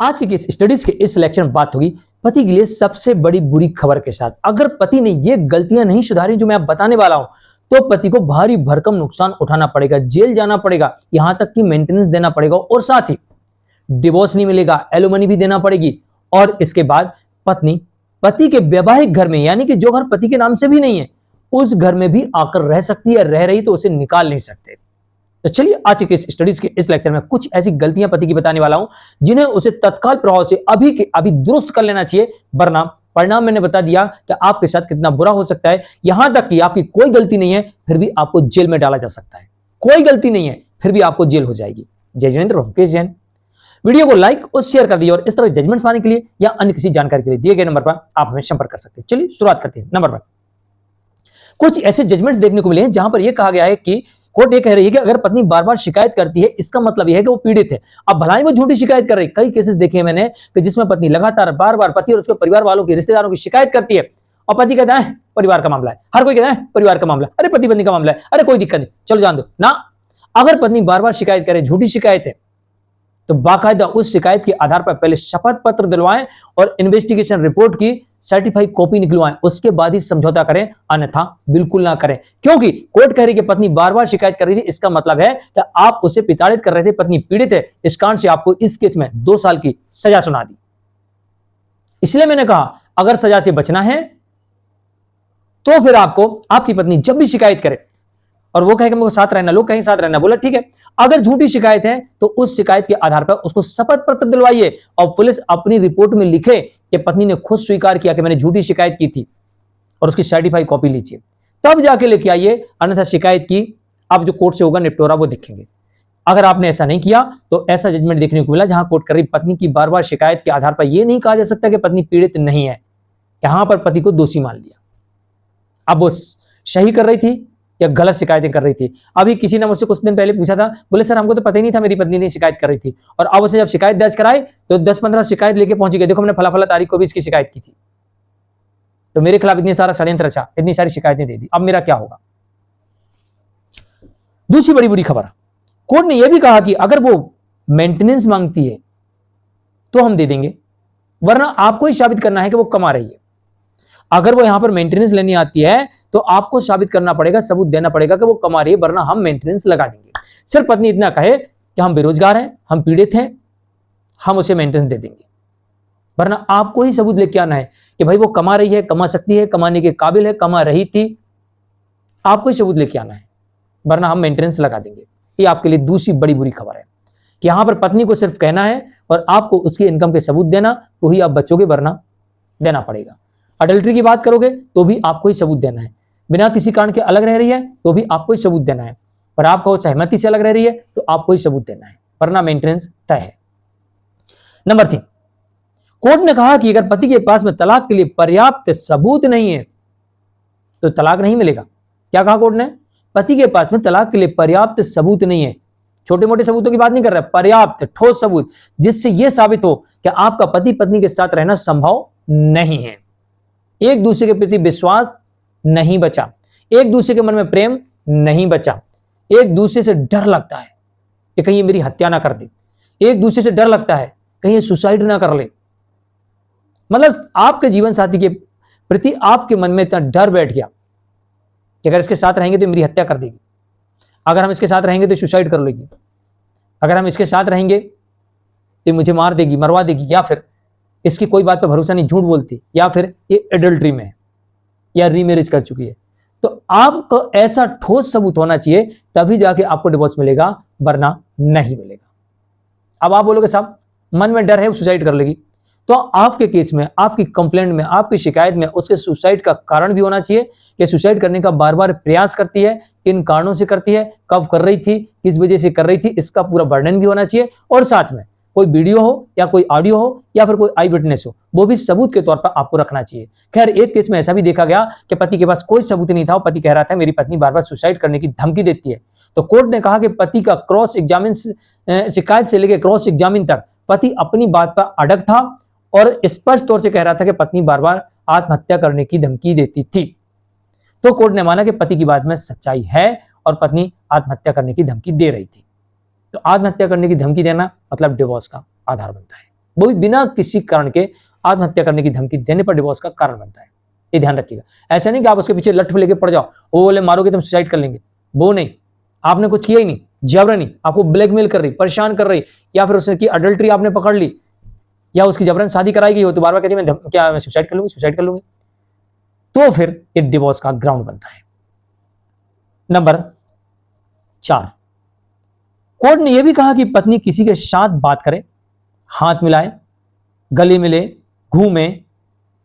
आज के इस स्टडीज के इस लेक्चर में बात होगी पति के लिए सबसे बड़ी बुरी खबर के साथ। अगर पति ने ये गलतियां नहीं सुधारी जो मैं आप बताने वाला हूं, तो पति को भारी भरकम नुकसान उठाना पड़ेगा, जेल जाना पड़ेगा, यहां तक कि मेंटेनेंस देना पड़ेगा और साथ ही डिवोर्स नहीं मिलेगा, एलिमनी भी देना पड़ेगी। और इसके बाद पत्नी पति के वैवाहिक घर में, यानी कि जो घर पति के नाम से भी नहीं है, उस घर में भी आकर रह सकती है, रह रही तो उसे निकाल नहीं सकते। तो चलिए आज के इस स्टडीज के इस लेक्चर में कुछ ऐसी गलतियां पति की बताने वाला हूं जिन्हें उसे तत्काल प्रभाव से अभी के अभी दुरुस्त कर लेना चाहिए, वरना परिणाम मैंने बता दिया कि आपके साथ कितना बुरा हो सकता है। यहां तक कि आपकी कोई गलती नहीं है फिर भी आपको जेल में डाला जा सकता है, कोई गलती नहीं है फिर भी आपको जेल हो जाएगी। जय जिनेंद्र, मुकेश जैन। वीडियो को लाइक और शेयर कर दीजिए और इस तरह जजमेंट्स पाने के लिए या अन्य किसी जानकारी के लिए दिए गए नंबर पर आप हमें संपर्क कर सकते हैं। चलिए शुरुआत करते हैं। नंबर 1, कुछ ऐसे जजमेंट्स देखने को मिले हैं जहां पर यह कहा गया है कि कोर्ट ये कह रही है कि अगर पत्नी बार बार शिकायत करती है, इसका मतलब यह है कि वो पीड़ित है। अब भलाई वो झूठी शिकायत कर रही है। कई केसेस देखे हैं मैंने कि जिसमें पत्नी लगातार बार बार पति और उसके परिवार वालों की, रिश्तेदारों की शिकायत करती है और पति कहता है परिवार का मामला है, हर कोई कहता है परिवार का मामला है, अरे पति पत्नी का मामला है, अरे कोई दिक्कत नहीं, चलो जान दो ना। अगर पत्नी बार बार शिकायत करे, झूठी शिकायत है, तो बाकायदा उस शिकायत के आधार पर पहले शपथ पत्र दिलवाएं और इन्वेस्टिगेशन रिपोर्ट की सर्टिफाइड कॉपी निकलवाएं, उसके बाद ही समझौता करें, अन्यथा बिल्कुल ना करें। क्योंकि कोर्ट कह रही है कि पत्नी बार बार शिकायत कर रही थी, इसका मतलब है कि आप उसे प्रताड़ित कर रहे थे, पत्नी पीड़ित है। इस कारण से आपको इस केस में 2 साल की सजा सुना दी। इसलिए मैंने कहा अगर सजा से बचना है तो फिर आपको आपकी पत्नी जब भी शिकायत करे और वो कहे कि मेरे को साथ रहना, लोग कहें साथ रहना, बोला ठीक है। अगर झूठी शिकायत है तो उस शिकायत के आधार पर उसको शपथ पत्र दिलवाइए और पुलिस अपनी रिपोर्ट में लिखे कि पत्नी ने खुद स्वीकार किया कि मैंने झूठी शिकायत की थी, और उसकी सर्टिफाइड कॉपी लीजिए, तब जाके लेके आइए। अन्यथा शिकायत की अब जो कोर्ट से होगा निपटोरा वो देखेंगे। अगर आपने ऐसा नहीं किया तो ऐसा जजमेंट देखने को मिला जहां कोर्ट कर रही पत्नी की बार बार शिकायत के आधार पर यह नहीं कहा जा सकता कि पत्नी पीड़ित नहीं है, यहां पर पति को दोषी मान लिया। अब वो सही कर रही थी या गलत शिकायतें कर रही थी। अभी किसी ने मुझसे कुछ दिन पहले पूछा था, बोले सर हमको तो पता ही नहीं था मेरी पत्नी ने शिकायत कर रही थी, और अब उसे जब शिकायत दर्ज कराई तो 10-15 शिकायत लेके पहुंची गई, देखो हमने फला फला तारीख को भी इसकी शिकायत की थी, तो मेरे खिलाफ इतनी सारा षड्यंत्र रचा, इतनी सारी शिकायतें दे दी, अब मेरा क्या होगा। दूसरी बड़ी बुरी खबर, कोर्ट ने यह भी कहा कि अगर वो मेंटेनेंस मांगती है तो हम दे देंगे, वरना आपको ही साबित करना है कि वो कमा रही है। अगर वो यहां पर मेंटेनेंस लेनी आती है तो आपको साबित करना पड़ेगा, सबूत देना पड़ेगा कि वो कमा रही है, वरना हम मेंटेनेंस लगा देंगे। सिर्फ पत्नी इतना कहे कि हम बेरोजगार हैं, हम पीड़ित हैं, हम उसे मेंटेनेंस दे देंगे, वरना आपको ही सबूत लेके आना है कि भाई वो कमा रही है, कमा सकती है, कमाने के काबिल है, कमा रही थी, आपको ही सबूत लेके आना है, वरना हम मेंटेनेंस लगा देंगे। ये आपके लिए दूसरी बड़ी बुरी खबर है कि यहां पर पत्नी को सिर्फ कहना है और आपको उसके इनकम के सबूत देना, तो ही आप बचोगे, वरना देना पड़ेगा। अडल्ट्री की बात करोगे तो भी आपको ही सबूत देना है, बिना किसी कारण के अलग रह रही है तो भी आपको ही सबूत देना है, पर आपका वो सहमति से अलग रह रही है तो आपको ही सबूत देना है, वरना मेंटेनेंस तय है। नंबर 3, कोर्ट ने कहा कि अगर पति के पास में तलाक के लिए पर्याप्त सबूत नहीं है तो तलाक नहीं मिलेगा। क्या कहा कोर्ट ने? पति के पास में तलाक के लिए पर्याप्त सबूत नहीं है, छोटे मोटे सबूतों की बात नहीं कर रहा है, पर्याप्त ठोस सबूत जिससे यह साबित हो कि आपका पति पत्नी के साथ रहना संभव नहीं है, एक दूसरे के प्रति विश्वास नहीं बचा, एक दूसरे के मन में प्रेम नहीं बचा, एक दूसरे से डर लगता है कि कहीं ये मेरी हत्या ना कर दे, एक दूसरे से डर लगता है कहीं ये सुसाइड ना कर ले। मतलब आपके जीवन साथी के प्रति आपके मन में इतना डर बैठ गया कि अगर इसके साथ रहेंगे तो मेरी हत्या कर देगी, अगर हम इसके साथ रहेंगे तो सुसाइड कर लेगी, अगर हम इसके साथ रहेंगे तो मुझे मार देगी, मरवा देगी, या फिर इसकी कोई बात पर भरोसा नहीं, झूठ बोलती, या फिर ये एडल्ट्री में है या रीमैरिज कर चुकी है। तो आपको ऐसा ठोस सबूत होना चाहिए तभी जाके आपको डिवोर्स मिलेगा, वरना नहीं मिलेगा। अब आप बोलोगे साहब मन में डर है वो सुसाइड कर लेगी, तो आपके केस में, आपकी कंप्लेंट में, आपकी शिकायत में उसके सुसाइड का कारण भी होना चाहिए कि सुसाइड करने का बार बार प्रयास करती है, किन कारणों से करती है, कब कर रही थी, किस वजह से कर रही थी, इसका पूरा वर्णन भी होना चाहिए, और साथ में कोई वीडियो हो या कोई ऑडियो हो या फिर कोई आई विटनेस हो, वो भी सबूत के तौर पर आपको रखना चाहिए। खैर एक केस में ऐसा भी देखा गया कि पति के पास कोई सबूत नहीं था, पति कह रहा था मेरी पत्नी बार बार सुसाइड करने की धमकी देती है, तो कोर्ट ने कहा कि पति का क्रॉस एग्जामिन, शिकायत से लेकर क्रॉस एग्जामिन तक पति अपनी बात पर अड़ग था और स्पष्ट तौर से कह रहा था कि पत्नी बार बार आत्महत्या करने की धमकी देती थी। तो कोर्ट ने माना कि पति की बात में सच्चाई है और पत्नी आत्महत्या करने की धमकी दे रही थी। तो आत्महत्या करने की धमकी देना मतलब डिवोर्स का आधार बनता है। वो भी बिना किसी कारण के आत्महत्या करने की धमकी देने पर डिवोर्स का कारण बनता है। ये ध्यान रखिएगा। ऐसा नहीं कि आप उसके पीछे लठ लेके पड़ जाओ, वो बोले मारोगे तो हम सुसाइड कर लेंगे, वो नहीं, आपने कुछ किया ही नहीं, जबरन आपको ब्लैकमेल कर रही, परेशान कर रही, या फिर उसने की अडल्ट्री आपने पकड़ ली, या उसकी जबरन शादी कराई गई हो तो बार बार कहती है मैं सुसाइड कर लूंगी, सुसाइड कर लूंगी, तो फिर ये डिवोर्स का ग्राउंड बनता है। नंबर 4, कोर्ट ने यह भी कहा कि पत्नी किसी के साथ बात करे, हाथ मिलाए, गले मिले, घूमे,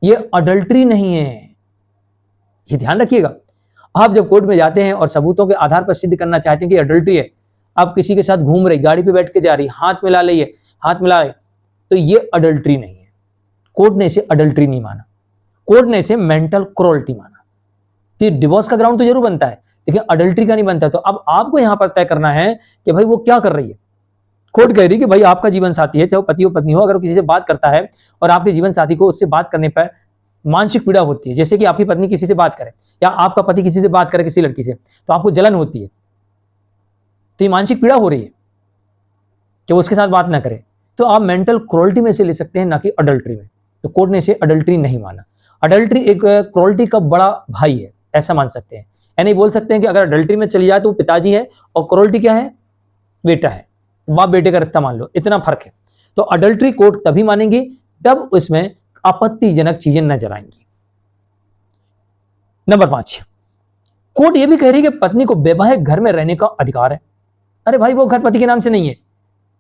ये अडल्ट्री नहीं है। ये ध्यान रखिएगा। आप जब कोर्ट में जाते हैं और सबूतों के आधार पर सिद्ध करना चाहते हैं कि अडल्ट्री है, आप किसी के साथ घूम रही, गाड़ी पे बैठ के जा रही, हाथ मिला रही है, हाथ मिला रहे, तो ये अडल्ट्री नहीं है। कोर्ट ने इसे अडल्ट्री नहीं माना, कोर्ट ने इसे मेंटल क्रूरल्टी माना। तो डिवोर्स का ग्राउंड तो जरूर बनता है, लेकिन अडल्ट्री का नहीं बनता। तो अब आपको यहां पर तय करना है कि भाई वो क्या कर रही है। कोर्ट कह रही कि भाई आपका जीवन साथी है, चाहे वो पति हो पत्नी हो, अगर वो किसी से बात करता है और आपके जीवन साथी को उससे बात करने पर मानसिक पीड़ा होती है, जैसे कि आपकी पत्नी किसी से बात करे या आपका पति किसी से बात करे किसी लड़की से, तो आपको जलन होती है, तो ये मानसिक पीड़ा हो रही है कि वो उसके साथ बात ना करे, तो आप मेंटल क्रूरल्टी में से ले सकते हैं, ना कि अडल्ट्री में। तो कोर्ट ने इसे अडल्ट्री नहीं माना। अडल्ट्री एक क्रूरल्टी का बड़ा भाई है, ऐसा मान सकते हैं। यानी बोल सकते हैं कि अगर अडल्ट्री में चली जाए तो वो पिताजी है और क्रूरल्टी क्या है, बेटा है, बाप बेटे का रिश्ता मान लो, इतना फर्क है। तो अडल्ट्री कोर्ट तभी मानेंगी जब उसमें आपत्तिजनक चीजें नजर आएंगी। नंबर 5, कोर्ट यह भी कह रही है कि पत्नी को वैवाहिक घर में रहने का अधिकार है। अरे भाई वो घर पति के नाम से नहीं है।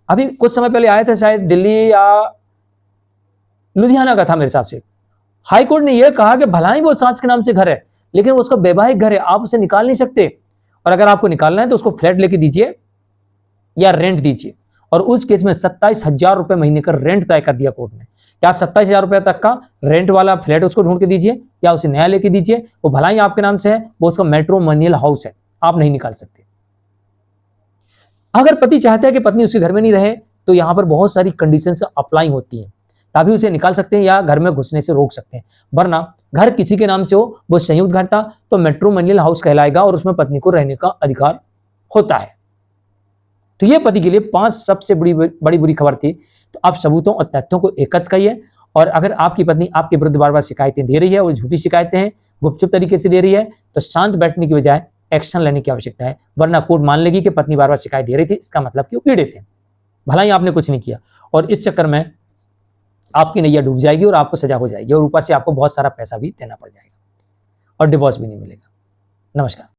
अभी कुछ समय पहले आए थे, शायद दिल्ली या लुधियाना का था मेरे हिसाब से, हाई कोर्ट ने यह कहा कि भला ही वो सास के नाम से घर है, लेकिन उसका वैवाहिक घर है, आप उसे निकाल नहीं सकते, और अगर आपको निकालना है तो उसको फ्लैट लेके दीजिए या रेंट दीजिए। और उस केस में 27,000 रुपए महीने का रेंट तय कर दिया कोर्ट ने कि आप 27,000 रुपए तक का रेंट वाला फ्लैट उसको ढूंढ के दीजिए या उसे नया लेके दीजिए। वो भला ही आपके नाम से है, वो उसका मैट्रिमोनियल हाउस है, आप नहीं निकाल सकते। अगर पति चाहता है कि पत्नी उसके घर में नहीं रहे, तो यहां पर बहुत सारी कंडीशंस अप्लाई होती हैं, तभी उसे निकाल सकते हैं या घर में घुसने से रोक सकते हैं। वरना घर किसी के नाम से हो, वो संयुक्त घर था, तो मैट्रिमोनियल हाउस कहलाएगा और उसमें पत्नी को रहने का अधिकार होता है। तो ये पति के लिए 5 सबसे बड़ी बुरी खबर थी। तो आप सबूतों और तथ्यों को एकत्र करिए, और अगर आपकी पत्नी आपके विरुद्ध बार बार शिकायतें दे रही है और झूठी शिकायतें हैं, गुपचुप तरीके से दे रही है, तो शांत बैठने की बजाय एक्शन लेने की आवश्यकता है। वरना कोर्ट मान लेगी कि पत्नी बार बार शिकायत दे रही थी, इसका मतलब कि वो पीड़ित थे, भला ही आपने कुछ नहीं किया, और इस चक्कर में आपकी नैया डूब जाएगी और आपको सजा हो जाएगी, और ऊपर से आपको बहुत सारा पैसा भी देना पड़ जाएगा और डिवोर्स भी नहीं मिलेगा। नमस्कार।